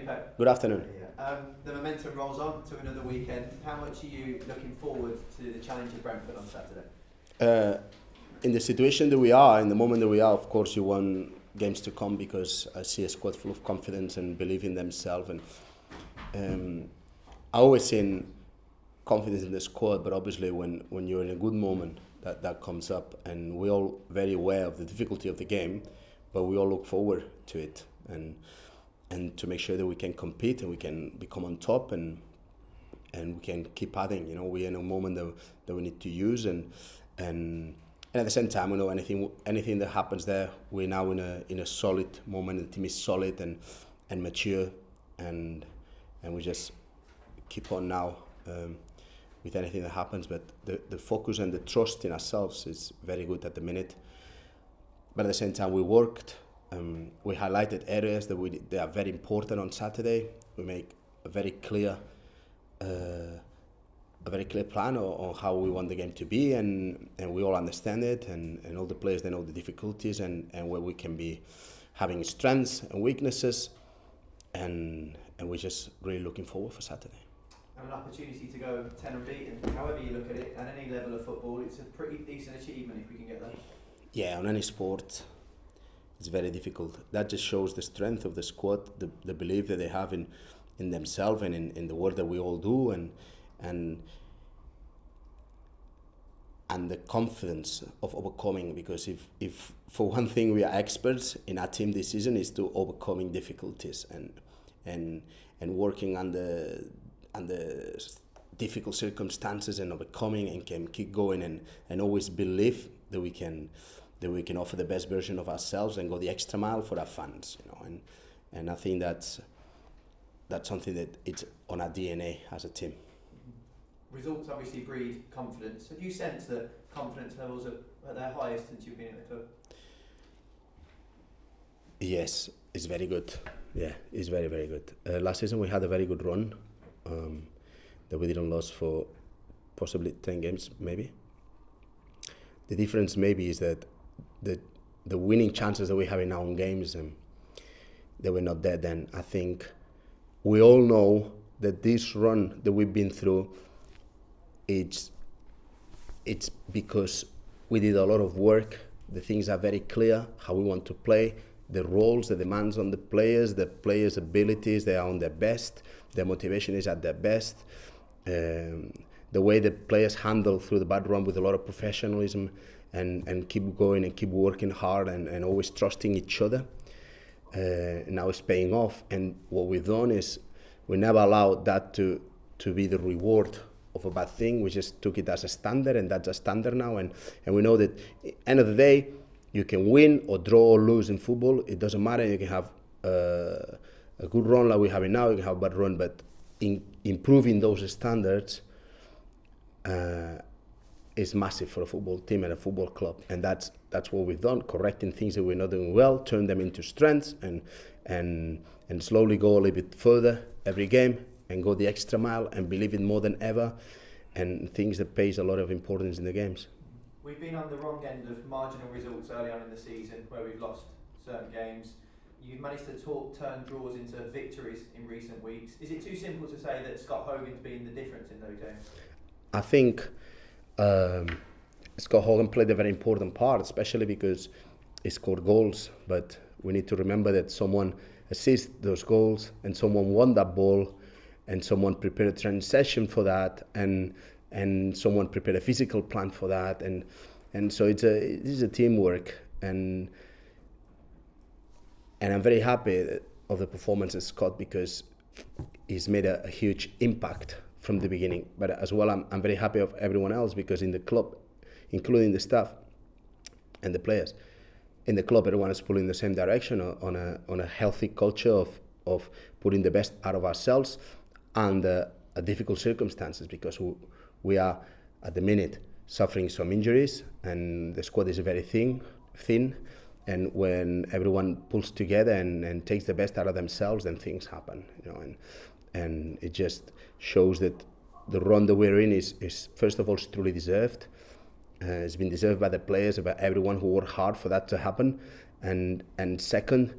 Pep. Good afternoon. The momentum rolls on to another weekend. How much are you looking forward to the challenge of Brentford on Saturday? In the situation that we are, in the moment that we are, of course, you want games to come because I see a squad full of confidence and believe in themselves. And I always seen confidence in the squad, but obviously when you're in a good moment, that comes up. And we're all very aware of the difficulty of the game, but we all look forward to it and to make sure that we can compete and we can become on top and we can keep adding. You know, we're in a moment that we need to use and at the same time, we know anything that happens there, we're now in a solid moment. The team is solid and mature, and we just keep on now with anything that happens. But the focus and the trust in ourselves is very good at the minute. But at the same time, we worked. We highlighted areas that are very important on Saturday. We make a very clear plan on how we want the game to be, and we all understand it, and all the players, they know the difficulties and where we can be having strengths and weaknesses, and we're just really looking forward for Saturday. And an opportunity to go 10 unbeaten, however you look at it, at any level of football, it's a pretty decent achievement if we can get there. Yeah, on any sport, it's very difficult. That just shows the strength of the squad, the belief that they have in themselves and in the work that we all do, and the confidence of overcoming. Because if for one thing we are experts in our team this season is to overcoming difficulties and working under difficult circumstances and overcoming, and can keep going and always believe that we can offer the best version of ourselves and go the extra mile for our fans, you know. And I think that's something that it's on our DNA as a team. Results obviously breed confidence. Have you sensed that confidence levels are at their highest since you've been at the club? Yes, it's very good. Yeah, it's very, very good. Last season we had a very good run that we didn't lose for possibly 10 games, maybe. The difference maybe is that the winning chances that we have in our own games, they were not there then. I think we all know that this run that we've been through, it's because we did a lot of work. The things are very clear, how we want to play, the roles, the demands on the players abilities, they are on their best, their motivation is at their best. The way the players handle through the bad run with a lot of professionalism and keep going and keep working hard and always trusting each other. Now it's paying off, and what we've done is we never allowed that to be the reward of a bad thing. We just took it as a standard, and that's a standard now, and we know that at the end of the day you can win or draw or lose in football. It doesn't matter. You can have a good run like we're having now, you can have a bad run, but in improving those standards is massive for a football team and a football club, and that's what we've done, correcting things that we're not doing well, turn them into strengths, and slowly go a little bit further every game and go the extra mile and believe in more than ever, and things that pays a lot of importance in the games. We've been on the wrong end of marginal results early on in the season where we've lost certain games. You've managed to turn draws into victories in recent weeks. Is it too simple to say that Scott Hogan's been the difference in those games? I think Scott Hogan played a very important part, especially because he scored goals, but we need to remember that someone assisted those goals and someone won that ball and someone prepared a transition for that and someone prepared a physical plan for that, and so it is a teamwork, and I'm very happy of the performance of Scott because he's made a huge impact from the beginning. But as well, I'm very happy of everyone else, because in the club, including the staff and the players, in the club everyone is pulling in the same direction on a healthy culture of putting the best out of ourselves under difficult circumstances, because we are at the minute suffering some injuries and the squad is very thin, and when everyone pulls together and takes the best out of themselves, then things happen, you know, and it just shows that the run that we're in is first of all truly deserved. It's been deserved by the players, by everyone who worked hard for that to happen, and second,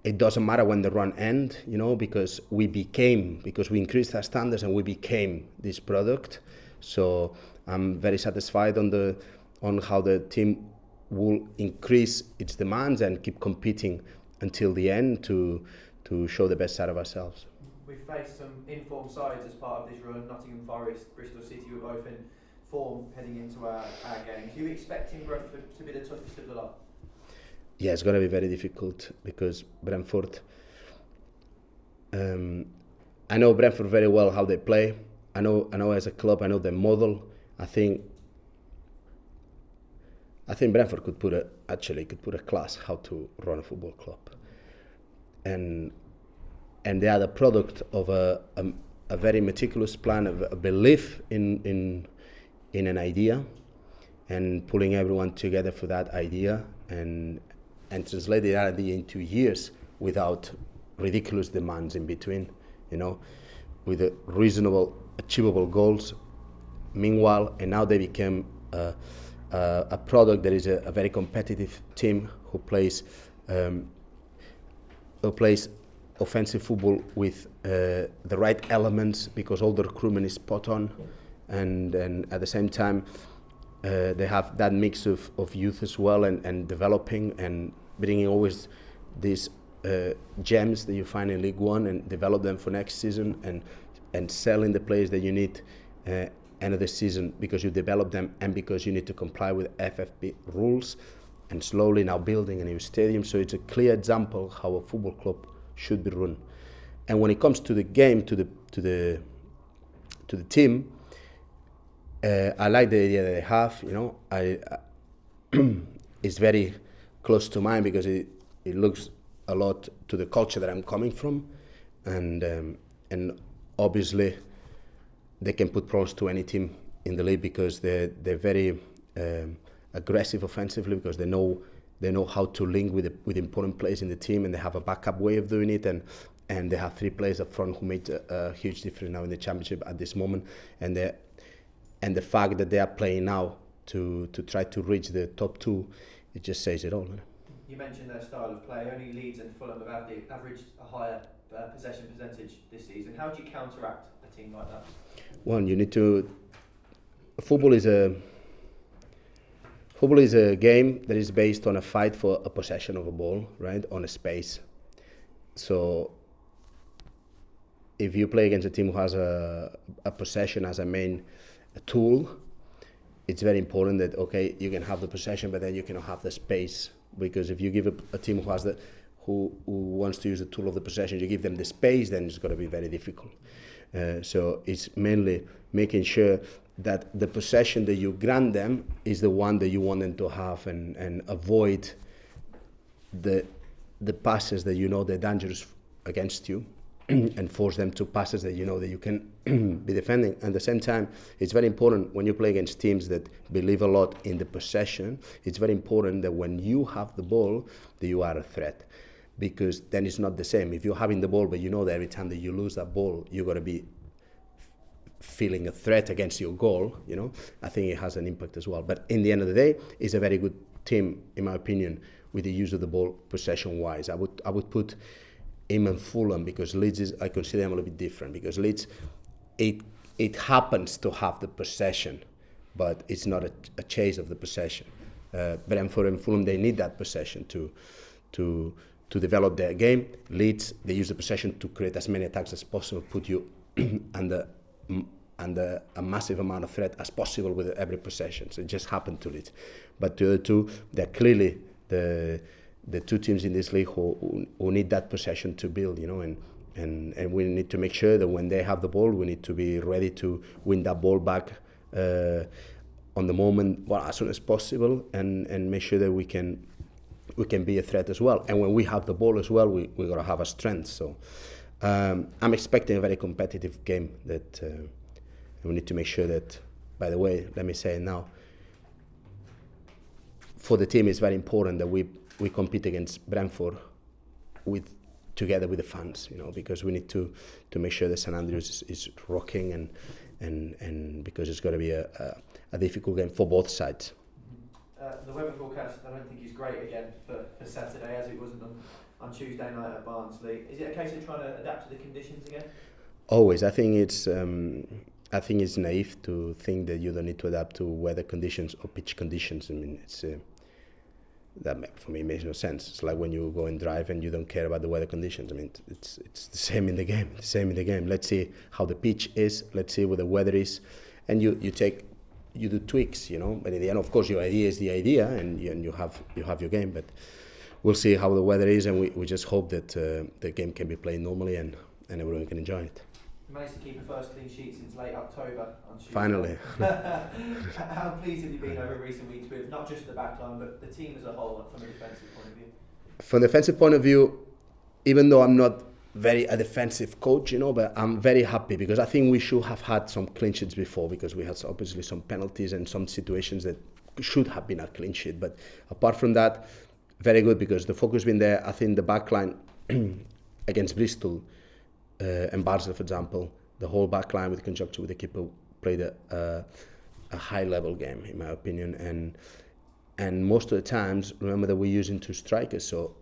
it doesn't matter when the run ends, because we increased our standards and we became this product. So I'm very satisfied on how the team will increase its demands and keep competing until the end to show the best side of ourselves. We've faced some informed sides as part of this run. Nottingham Forest, Bristol City were both in form heading into our games. Are you expecting Brentford to be the toughest of the lot? Yeah, it's going to be very difficult because Brentford, I know Brentford very well, how they play. I know as a club, I know their model. I think Brentford could put a class how to run a football club, and they are the product of a very meticulous plan, of a belief in an idea, and pulling everyone together for that idea, and translate that idea into years without ridiculous demands in between, with reasonable, achievable goals. Meanwhile, and now they became a product that is a very competitive team who plays offensive football with the right elements, because all the recruitment is spot on, and at the same time they have that mix of youth as well, and developing and bringing always these gems that you find in League One and develop them for next season, and selling the players that you need end of the season, because you develop them and because you need to comply with FFP rules, and slowly now building a new stadium. So it's a clear example how a football club should be run. And when it comes to the game, to the team, I like the idea that they have. It's very close to mine because it looks a lot to the culture that I'm coming from, and obviously they can put problems to any team in the league, because they're very aggressive offensively, because they know how to link with important players in the team, and they have a backup way of doing it, and they have 3 players up front who made a huge difference now in the championship at this moment, and the fact that they are playing now to try to reach the top 2, it just says it all. You mentioned their style of play. Only Leeds and Fulham have averaged a higher possession percentage this season. How do you counteract a team like that? Well, you need to. Football is a game that is based on a fight for a possession of a ball, right, on a space. So if you play against a team who has a possession as a main tool, it's very important that, okay, you can have the possession, but then you cannot have the space, because if you give a team who wants to use the tool of the possession, you give them the space, then it's going to be very difficult. So it's mainly making sure that the possession that you grant them is the one that you want them to have, and avoid the passes that they're dangerous against you, and force them to passes that that you can be defending. At the same time, it's very important when you play against teams that believe a lot in the possession. It's very important that when you have the ball, that you are a threat, because then it's not the same. If you're having the ball, but that every time that you lose that ball, you're going to be feeling a threat against your goal, I think it has an impact as well. But in the end of the day, it's a very good team, in my opinion, with the use of the ball possession-wise. I would put him and Fulham, because Leeds I consider them a little bit different, because Leeds, it happens to have the possession, but it's not a chase of the possession. Brentford and Fulham, they need that possession to develop their game. Leeds, they use the possession to create as many attacks as possible, put you under a massive amount of threat as possible with every possession. So it just happened to Leeds. But the other two, they're clearly the 2 teams in this league who need that possession to build, and we need to make sure that when they have the ball, we need to be ready to win that ball back on the moment, as soon as possible, and make sure that we can be a threat as well. And when we have the ball as well, we're going to have a strength. So I'm expecting a very competitive game that we need to make sure that, by the way, let me say it now, for the team it's very important that we compete against Brentford together with the fans, because we need to make sure that St Andrews is rocking, and because it's going to be a difficult game for both sides. The weather forecast, I don't think is great again for Saturday, as it wasn't on Tuesday night at Barnsley. Is it a case of trying to adapt to the conditions again? Always. I think it's naive to think that you don't need to adapt to weather conditions or pitch conditions. I mean, for me makes no sense. It's like when you go and drive and you don't care about the weather conditions. I mean, it's the same in the game. Let's see how the pitch is. Let's see what the weather is, and you do tweaks, you know. But in the end, of course, your idea is the idea, and you have your game. But we'll see how the weather is, and we just hope that the game can be played normally and everyone can enjoy it. You managed to keep a first clean sheet since late October on Tuesday. Finally. How pleased have you been over recent weeks with not just the back line but the team as a whole from a defensive point of view? From a defensive point of view, even though I'm not a defensive coach, you know, but I'm very happy because I think we should have had some clean sheets before because we had obviously some penalties and some situations that should have been a clean sheet. But apart from that, very good because the focus been there. I think the back line against Bristol and Barnsley, for example, the whole back line with conjunction with the keeper played a high level game in my opinion, and most of the times remember that we're using two strikers, so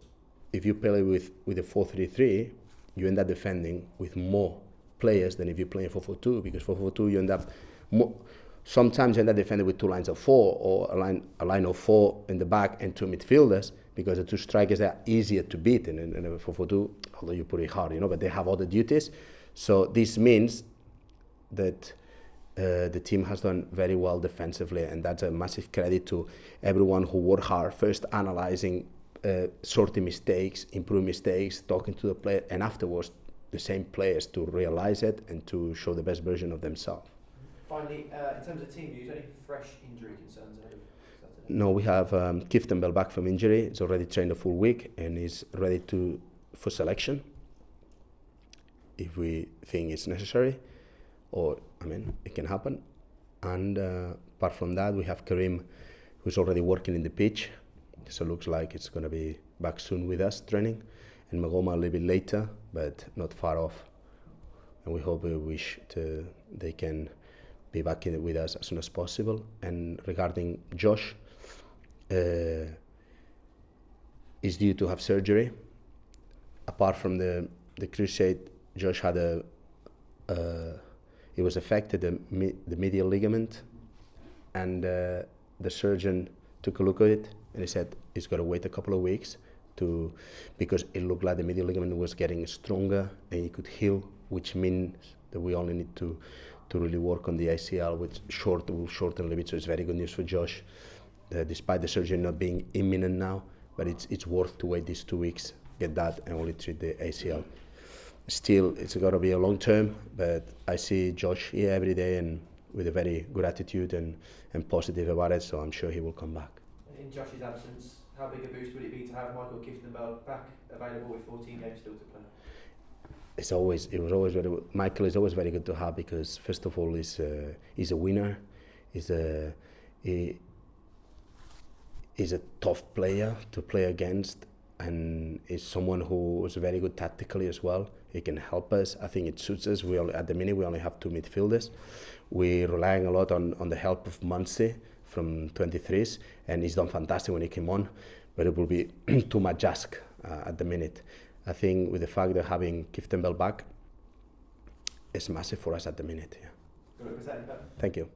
if you play with a 4-3-3 you end up defending with more players than if you play a 4-4-2 because 4-4-2 you end up sometimes you end up defending with two lines of four or a line of four in the back and two midfielders because the two strikers are easier to beat in a 4-4-2, although you put it hard, you know, but they have other duties. So this means that the team has done very well defensively, and that's a massive credit to everyone who worked hard, first analysing, sorting mistakes, improving mistakes, talking to the player, and afterwards the same players to realise it and to show the best version of themselves. Finally, in terms of team views, any fresh injury concerns ahead of Saturday? No, we have Kifton Bell back from injury. He's already trained a full week and is ready for selection if we think it's necessary, or it can happen. And apart from that, we have Karim, who's already working in the pitch, so it looks like it's going to be back soon with us training, and Magoma a little bit later, but not far off. And we hope they can be back with us as soon as possible. And regarding Josh, is due to have surgery. Apart from the crusade, Josh had he was affected the medial ligament, and the surgeon took a look at it and he said he's got to wait a couple of weeks because it looked like the medial ligament was getting stronger and it could heal, which means that we only need to really work on the ACL, which will shorten a little bit. So it's very good news for Josh, despite the surgery not being imminent now, but it's worth to wait these 2 weeks, get that, and only treat the ACL. Still, it's got to be a long term, but I see Josh here every day and with a very good attitude and positive about it, so I'm sure he will come back. In Josh's absence, how big a boost would it be to have Michael Kifton-Bell back available with 14 games still to play? Michael is always very good to have because first of all he's a winner, he's a tough player to play against, and is someone who is very good tactically as well. He can help us. I think it suits us. At the minute we only have two midfielders. We're relying a lot on the help of Muncie from 23s, and he's done fantastic when he came on, but it will be too much ask at the minute. I think with the fact that having Kifton Bell back is massive for us at the minute. Yeah. Good luck with that. Thank you.